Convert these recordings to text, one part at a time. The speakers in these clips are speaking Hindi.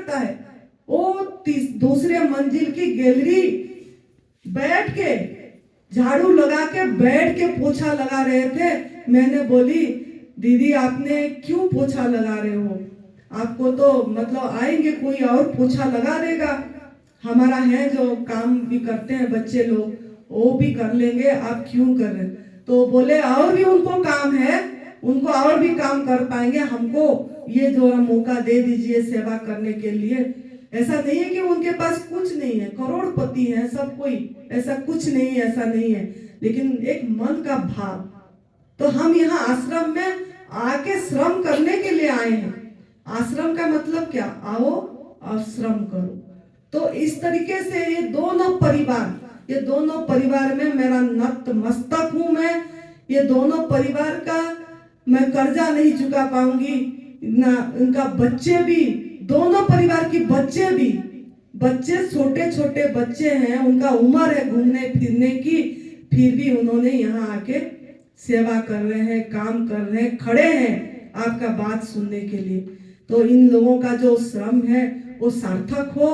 लगता है। वो दूसरे मंजिल की गैलरी बैठ के झाड़ू लगा के बैठ के पोछा लगा रहे थे। मैंने बोली दीदी आपने क्यों पोछा लगा रहे हो, आपको तो मतलब आएंगे कोई और पोछा लगा देगा, हमारा है जो काम भी करते हैं बच्चे लोग वो भी कर लेंगे, आप क्यों कर रहे। तो बोले और भी उनको काम है, उनको और भी काम कर पाएंगे, हमको ये जो मौका दे दीजिए सेवा करने के लिए। ऐसा नहीं है कि उनके पास कुछ नहीं है, करोड़पति है सब कोई, ऐसा कुछ नहीं है, ऐसा नहीं है, लेकिन एक मन का भाव। तो हम यहाँ आश्रम में आके श्रम करने के लिए आए हैं। आश्रम का मतलब क्या, आओ और श्रम करो। तो इस तरीके से ये दोनों परिवार में मेरा नतमस्तक हूं मैं। ये दोनों परिवार का मैं कर्जा नहीं चुका पाऊंगी ना, उनका बच्चे भी, दोनों परिवार की बच्चे छोटे छोटे बच्चे हैं, उनका उम्र है घूमने फिरने की, फिर भी उन्होंने यहाँ आके सेवा कर रहे हैं, काम कर रहे हैं, खड़े हैं आपका बात सुनने के लिए। तो इन लोगों का जो श्रम है वो सार्थक हो,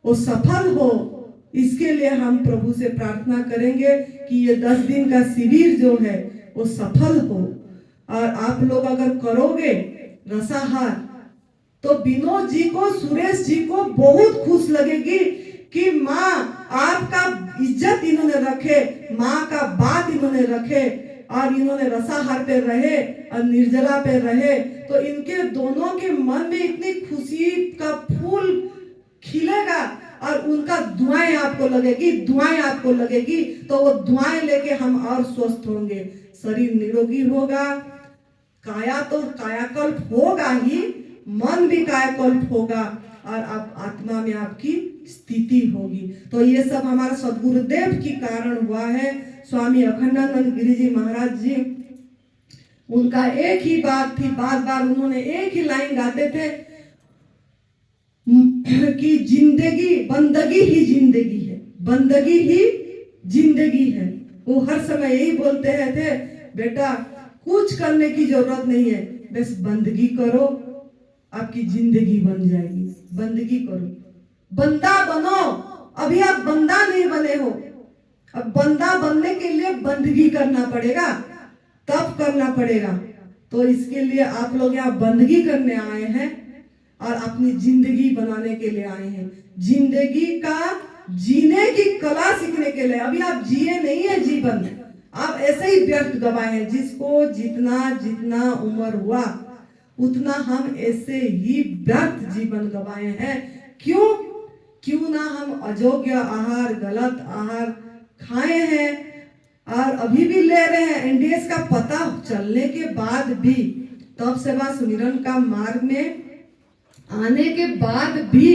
वो सफल हो, इसके लिए हम प्रभु से प्रार्थना करेंगे कि ये 10 दिन का शिविर जो है वो सफल हो। और आप लोग अगर करोगे रसाहार तो विनोद जी को, सुरेश जी को बहुत खुश लगेगी कि माँ आपका इज्जत इन्होंने रखे, माँ का बात इन्होंने रखे और इन्होंने रसाहार पे रहे और निर्जला पे रहे। तो इनके दोनों के मन में इतनी खुशी का फूल खिलेगा और उनका दुआएं आपको लगेगी, तो वो दुआएं लेके हम और स्वस्थ होंगे, शरीर निरोगी होगा, काया तो कायाकल्प होगा ही, मन भी कायाकल्प होगा और आप आत्मा में आपकी स्थिति होगी। तो ये सब हमारे सदगुरुदेव की कारण हुआ है। स्वामी अखंडानंद गिरी जी महाराज जी, उनका एक ही बात थी, बार बार उन्होंने एक ही लाइन गाते थे कि जिंदगी बंदगी ही जिंदगी है, बंदगी ही जिंदगी है। वो हर समय यही बोलते हैं थे, बेटा कुछ करने की जरूरत नहीं है, बस बंदगी करो, आपकी जिंदगी बन जाएगी। बंदगी करो, बंदा बनो। अभी आप बंदा नहीं बने हो, अब बंदा बनने के लिए बंदगी करना पड़ेगा, तप करना पड़ेगा। तो इसके लिए आप लोग यहाँ बंदगी करने आए हैं और अपनी जिंदगी बनाने के लिए आए हैं, जिंदगी का जीने की कला सीखने के लिए। अभी आप जिए नहीं है जीवन, आप ऐसे ही व्यर्थ गवाए हैं। जिसको जितना जितना उम्र हुआ उतना हम ऐसे ही व्यर्थ जीवन गवाए हैं। क्यों ना हम अयोग्य आहार, गलत आहार खाए हैं और अभी भी ले रहे हैं। एनडीएस का पता चलने के बाद भी, तप सेवा सुमिरन का मार्ग में आने के बाद भी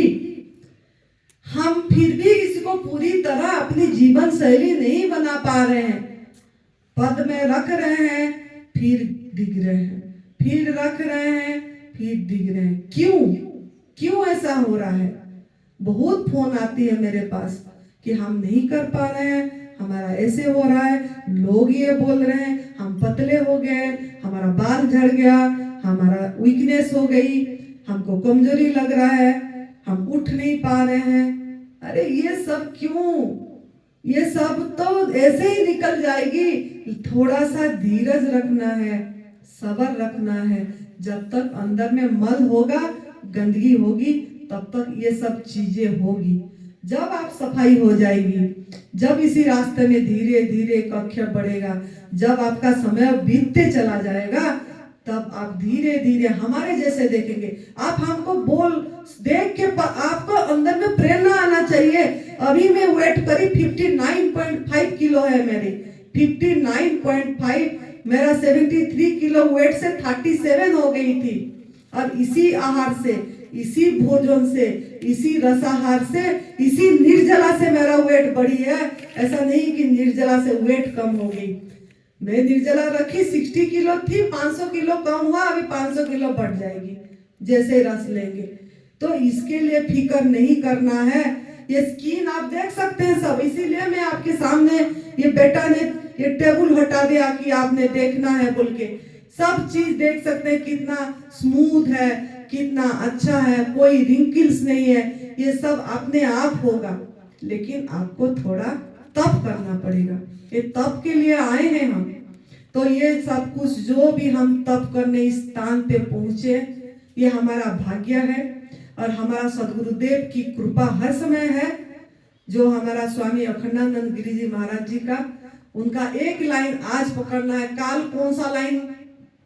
हम फिर भी इसको पूरी तरह अपनी जीवन शैली नहीं बना पा रहे हैं। पद में रख रहे हैं फिर दिख रहे हैं, फिर रख रहे हैं फिर दिख रहे हैं। क्यों ऐसा हो रहा है? बहुत फोन आती है मेरे पास कि हम नहीं कर पा रहे हैं, हमारा ऐसे हो रहा है, लोग ये बोल रहे हैं हम पतले हो गए, हमारा बाल झड़ गया, हमारा वीकनेस हो गई, हमको कमजोरी लग रहा है, हम उठ नहीं पा रहे हैं। अरे ये सब क्यों? ये सब तो ऐसे ही निकल जाएगी। थोड़ा सा धीरज रखना है, सब्र रखना है। जब तक अंदर में मल होगा, गंदगी होगी, तब तक ये सब चीजें होगी। जब आप सफाई हो जाएगी, जब इसी रास्ते में धीरे धीरे कक्ष बढ़ेगा, जब आपका समय बीतते चला जाएगा, तब आप धीरे धीरे हमारे जैसे देखेंगे। आप हमको देख के आपको अंदर में प्रेरणा आना चाहिए। अभी मैं वेट करी 59.5 किलो है मेरी, 59.5। मेरा 73 किलो वेट से 37 हो गई थी। और इसी आहार से, इसी भोजन से, इसी रसाहार से, इसी निर्जला से मेरा वेट बढ़ी है। ऐसा नहीं कि निर्जला से वेट कम हो गई। मैं निर्जला रखी 60 किलो थी, 500 किलो कम हुआ, अभी 500 किलो बढ़ जाएगी जैसे रस लेंगे। तो इसके लिए फिक्र नहीं करना है। ये स्किन आप देख सकते हैं सब, इसीलिए मैं आपके सामने, ये बेटा ने ये टेबल हटा दिया कि आपने देखना है बोल के। सब चीज देख सकते हैं, कितना स्मूथ है, कितना अच्छा है, कोई रिंकल्स नहीं है, ये सब अपने आप होगा। लेकिन आपको थोड़ा तप करना पड़ेगा। ये तप के लिए आए हैं हम। तो ये सब कुछ जो भी हम तप करने इस स्थान पे पहुंचे, ये हमारा भाग्य है और हमारा सदगुरुदेव की कृपा हर समय है। जो हमारा स्वामी अखंडानंद गिरी जी महाराज जी का, उनका एक लाइन आज पकड़ना है। काल कौन सा लाइन,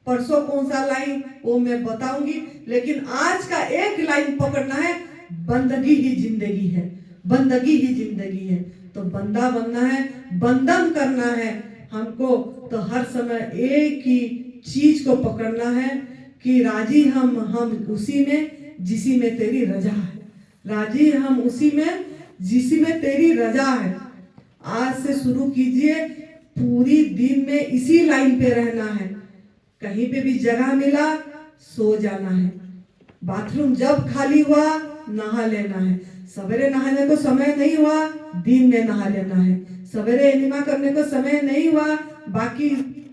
परसों कौन सा लाइन, वो मैं बताऊंगी, लेकिन आज का एक लाइन पकड़ना है। बंदगी ही जिंदगी है, बंदगी ही जिंदगी है। तो बंदा बनना है, बंधन करना है हमको। तो हर समय एक ही चीज को पकड़ना है कि राजी हम उसी में जिसी में तेरी रजा है। राजी हम उसी में जिसी में तेरी रजा है। आज से शुरू कीजिए, पूरी दिन में इसी लाइन पे रहना है। कहीं पे भी जगह मिला सो जाना है, बाथरूम जब खाली हुआ नहा लेना है। सवेरे नहाने को समय नहीं हुआ, दिन में नहा लेना है। सवेरे एनिमा करने को समय नहीं हुआ, बाकी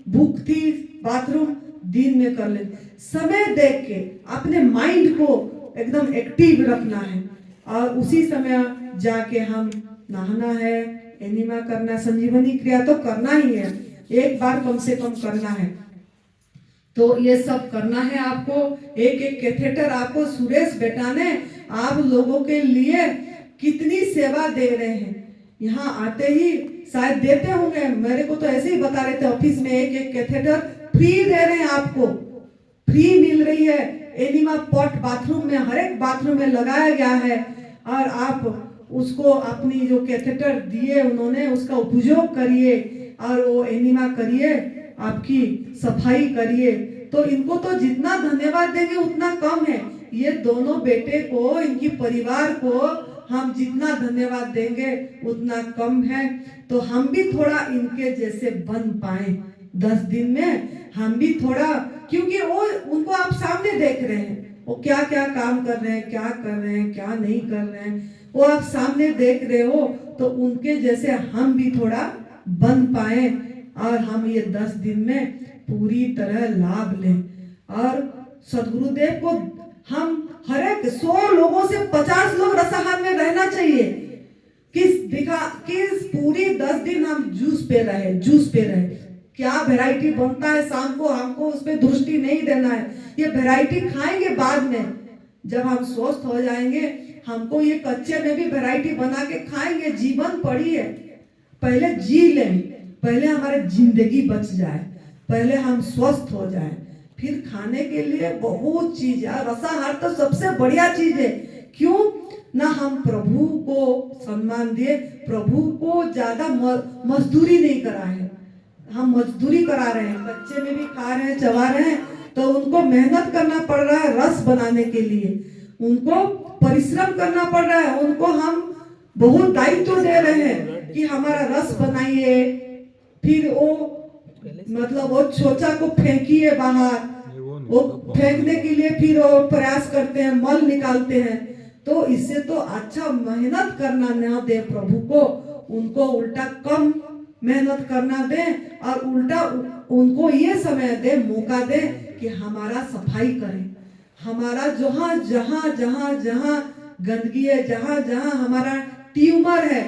भूख थी बाथरूम दिन में कर ले। समय देख के अपने माइंड को एकदम एक्टिव रखना है और उसी समय जाके हम नहाना है, एनिमा करना, संजीवनी क्रिया तो करना ही है, एक बार कम से कम करना है। तो ये सब करना है आपको। एक एक कैथेटर आपको सुरेश बेटा ने आप लोगों के लिए कितनी सेवा दे रहे हैं। यहाँ आते ही शायद देते होंगे, मेरे को तो ऐसे ही बता रहे थे ऑफिस में, एक एक कैथेटर फ्री दे रहे हैं आपको, फ्री मिल रही है। एनिमा पॉट बाथरूम में, हर एक बाथरूम में लगाया गया है और आप उसको अपनी जो कैथेटर दिए उन्होंने उसका उपयोग करिए और वो एनिमा करिए, आपकी सफाई करिए। तो इनको तो जितना धन्यवाद देंगे उतना कम है। ये दोनों बेटे को, इनकी परिवार को हम जितना धन्यवाद देंगे उतना कम है। तो हम भी थोड़ा इनके जैसे बन पाए 10 दिन में, हम भी थोड़ा, क्योंकि वो उनको आप सामने देख रहे हैं, वो क्या क्या काम कर रहे हैं, क्या कर रहे हैं, क्या नहीं कर रहे हैं, वो आप सामने देख रहे हो। तो उनके जैसे हम भी थोड़ा बन पाए और हम ये 10 दिन में पूरी तरह लाभ लें। और सदगुरुदेव को हम हर एक 100 लोगों से 50 लोग रसाहार में रहना चाहिए। किस पूरी 10 दिन हम जूस पे रहे। क्या वैरायटी बनता है शाम को, हमको उस पर दृष्टि नहीं देना है। ये वैरायटी खाएंगे बाद में, जब हम स्वस्थ हो जाएंगे, हमको ये कच्चे में भी वैरायटी बना के खाएंगे। जीवन पड़ी है, पहले जी लें, पहले हमारी जिंदगी बच जाए, पहले हम स्वस्थ हो जाए, फिर खाने के लिए बहुत चीज है। रसाहार तो सबसे बढ़िया चीज है। क्यों ना हम प्रभु को सम्मान दिए। प्रभु को ज्यादा मजदूरी नहीं करा है, हम मजदूरी करा रहे हैं, बच्चे में भी खा रहे हैं, चबा रहे हैं। तो उनको मेहनत करना पड़ रहा है रस बनाने के लिए, उनको परिश्रम करना पड़ रहा है। उनको हम बहुत दायित्व दे रहे हैं कि हमारा रस बनाइए, फिर वो मतलब वो छोचा को फेंकिए बाहर, वो फेंकने के लिए फिर वो प्रयास करते हैं, मल निकालते हैं। तो इससे तो अच्छा मेहनत करना न दे प्रभु को, उनको उल्टा कम मेहनत करना दे और उल्टा उनको ये समय दे, मौका दे कि हमारा सफाई करें। हमारा जहां गंदगी है, जहां हमारा ट्यूमर है,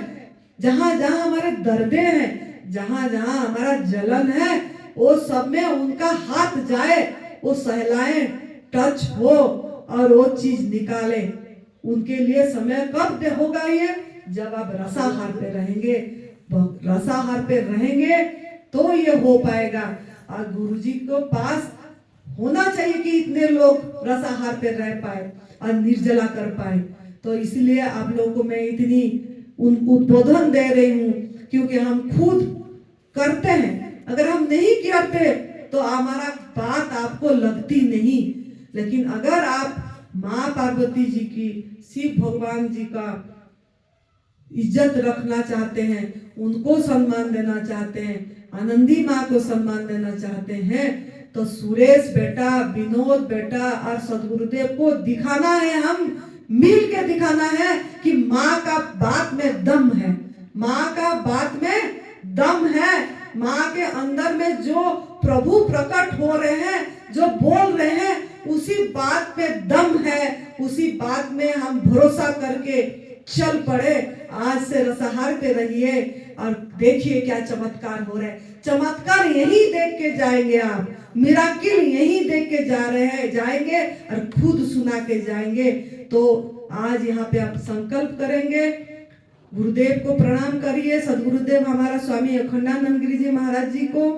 जहां हमारे दर्दे हैं, जहां हमारा जलन है, वो सब में उनका हाथ जाए, वो सहलाए, टच हो और वो चीज निकाले। उनके लिए समय कब होगा ये? जब आप रसाहार पे रहेंगे, रसाहार पे रहेंगे तो ये हो पाएगा। और गुरुजी को पास होना चाहिए कि इतने लोग रसाहार पे रह पाए और निर्जला कर पाए। तो इसलिए आप लोगों को मैं इतनी उद्बोधन दे रही हूँ, क्योंकि हम खुद करते हैं। अगर हम नहीं करते तो हमारा बात आपको लगती नहीं। लेकिन अगर आप माँ पार्वती जी की, शिव भगवान जी का इज्जत रखना चाहते हैं, उनको सम्मान देना चाहते हैं, आनंदी माँ को सम्मान देना चाहते हैं, तो सुरेश बेटा, विनोद बेटा और सदगुरुदेव को दिखाना है, हम मिल के दिखाना है कि माँ का बात में दम है, माँ का बात में दम है। माँ के अंदर में जो प्रभु प्रकट हो रहे हैं, जो बोल रहे हैं उसी बात पे दम है, उसी बात में हम भरोसा करके चल पड़े। आज से रसाहार पे रहिए और देखिए क्या चमत्कार हो रहे हैं। चमत्कार यही देख के जाएंगे आप, मिराकिल यही देख के जा रहे हैं, जाएंगे और खुद सुना के जाएंगे। तो आज यहाँ पे आप संकल्प करेंगे, गुरुदेव को प्रणाम करिए, सदगुरुदेव हमारा स्वामी अखंडानंद गिरी जी महाराज जी को,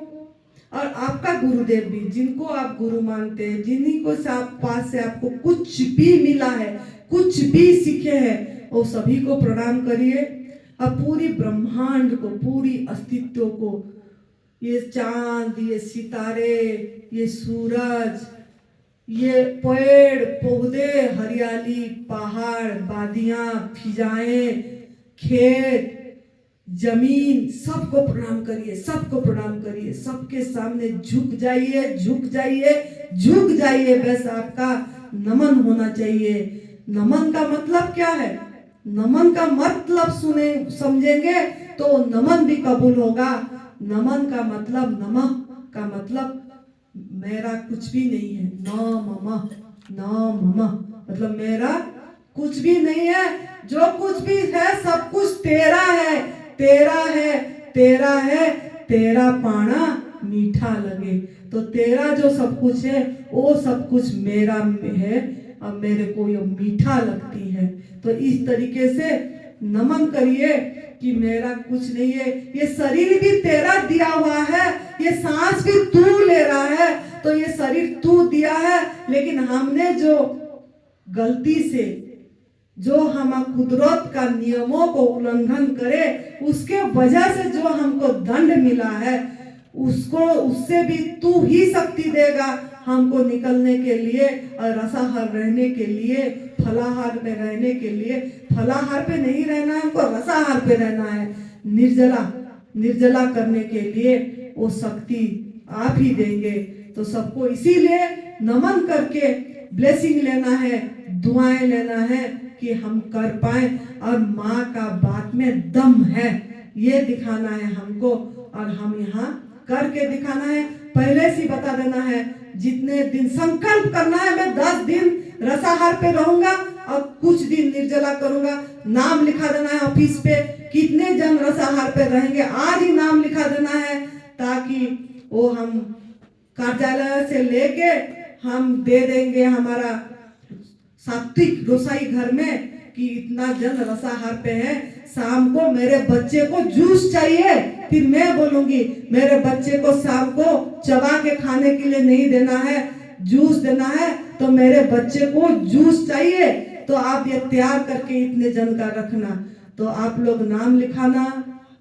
और आपका गुरुदेव भी, जिनको आप गुरु मानते हैं, जिन्हीं को पास से आपको कुछ भी मिला है, कुछ भी सीखे हैं, वो सभी को प्रणाम करिए। अब पूरी ब्रह्मांड को, पूरी अस्तित्व को, ये चांद, ये सितारे, ये सूरज, ये पेड़ पौधे, हरियाली, पहाड़, वादियां, फिजाएं, खेत, जमीन, सबको प्रणाम करिए, सबको प्रणाम करिए, सबके सामने झुक जाइए, झुक जाइए, झुक जाइए। बस आपका नमन होना चाहिए। नमन का मतलब क्या है? नमन का मतलब सुने समझेंगे तो नमन भी कबूल होगा। नमन का मतलब, नमः का मतलब मेरा कुछ भी नहीं है, न मम, न मम, मतलब मेरा कुछ भी नहीं है, जो कुछ भी है सब कुछ तेरा है, तेरा है, तेरा है, तेरा पाना मीठा लगे। तो तेरा जो सब कुछ है वो सब कुछ मेरा है, अब मेरे को ये मीठा लगती है। तो इस तरीके से नमन करिए कि मेरा कुछ नहीं है, ये शरीर भी तेरा दिया हुआ है, ये सांस भी तू ले रहा है, तो ये शरीर तू दिया है। लेकिन हमने जो गलती से, जो हम कुदरत का नियमों को उल्लंघन करे, उसके वजह से जो हमको दंड मिला है, उसको, उससे भी तू ही शक्ति देगा हमको निकलने के लिए और रसाहार रहने के लिए, फलाहार में रहने के लिए। फलाहार पे नहीं रहना है हमको, रसाहार पे रहना है। निर्जला करने के लिए वो शक्ति आप ही देंगे। तो सबको इसीलिए नमन करके ब्लेसिंग लेना है, दुआएं लेना है कि हम कर पाए, और माँ का बात में दम है ये दिखाना है हमको, और हम यहाँ करके दिखाना है। पहले से बता देना है, जितने दिन संकल्प करना है, मैं 10 दिन रसाहार पे रहूंगा और कुछ दिन निर्जला करूंगा। नाम लिखा देना है ऑफिस पे, कितने जन रसाहार पे रहेंगे, आज ही नाम लिखा देना है, ताकि वो हम कार्यालय से लेके हम दे देंगे हमारा सात्विक रसोई घर में कि इतना जन रसाहार पे है। शाम को मेरे बच्चे को जूस चाहिए, फिर मैं बोलूंगी मेरे बच्चे को शाम को चबा के खाने के लिए नहीं देना है, जूस देना है, तो मेरे बच्चे को जूस चाहिए। तो आप ये तैयार करके इतने जन का रखना। तो आप लोग नाम लिखाना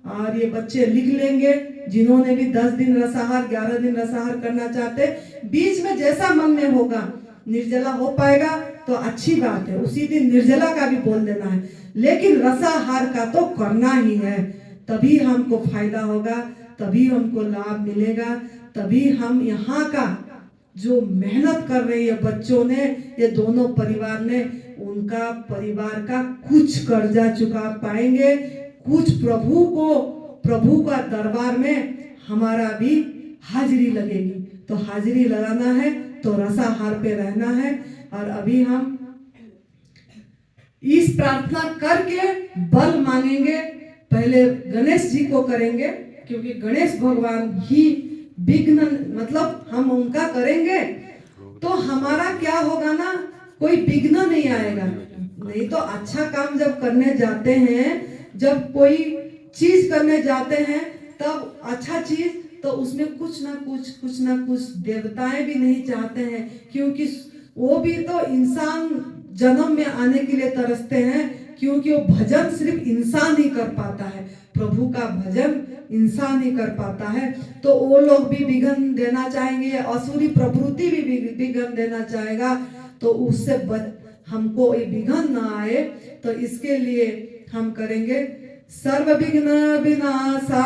और ये बच्चे लिख लेंगे, जिन्होंने भी 10 दिन रसाहार, 11 दिन रसाहार करना चाहते। बीच में जैसा मन में होगा, निर्जला हो पाएगा तो अच्छी बात है, उसी दिन निर्जला का भी बोल देना है, लेकिन रसाहार का तो करना ही है। तभी हमको फायदा होगा, तभी हमको लाभ मिलेगा, तभी हम यहाँ का जो मेहनत कर रही है बच्चों ने, ये दोनों परिवार ने, उनका परिवार का कुछ कर्जा चुका पाएंगे, कुछ प्रभु का दरबार में हमारा भी हाजिरी लगेगी। तो हाजिरी लगाना है तो रसाहार पे रहना है। और अभी हम इस प्रार्थना करके बल मांगेंगे। पहले गणेश जी को करेंगे, क्योंकि गणेश भगवान ही विघ्न, मतलब हम उनका करेंगे तो हमारा क्या होगा ना, कोई विघ्न नहीं आएगा। नहीं तो अच्छा काम जब करने जाते हैं, जब कोई चीज करने जाते हैं, तब अच्छा चीज, तो उसमें कुछ ना कुछ देवताएं भी नहीं चाहते हैं, क्योंकि वो भी तो इंसान जन्म में आने के लिए तरसते हैं, क्योंकि वो भजन सिर्फ इंसान ही कर पाता है, प्रभु का भजन इंसान ही कर पाता है। तो वो लोग भी विघ्न देना चाहेंगे, असुरी प्रवृत्ति भी विघ्न देना चाहेगा, तो उससे हमको ये विघ्न ना आए। तो इसके लिए हम करेंगे सर्व विघ्न विनाशा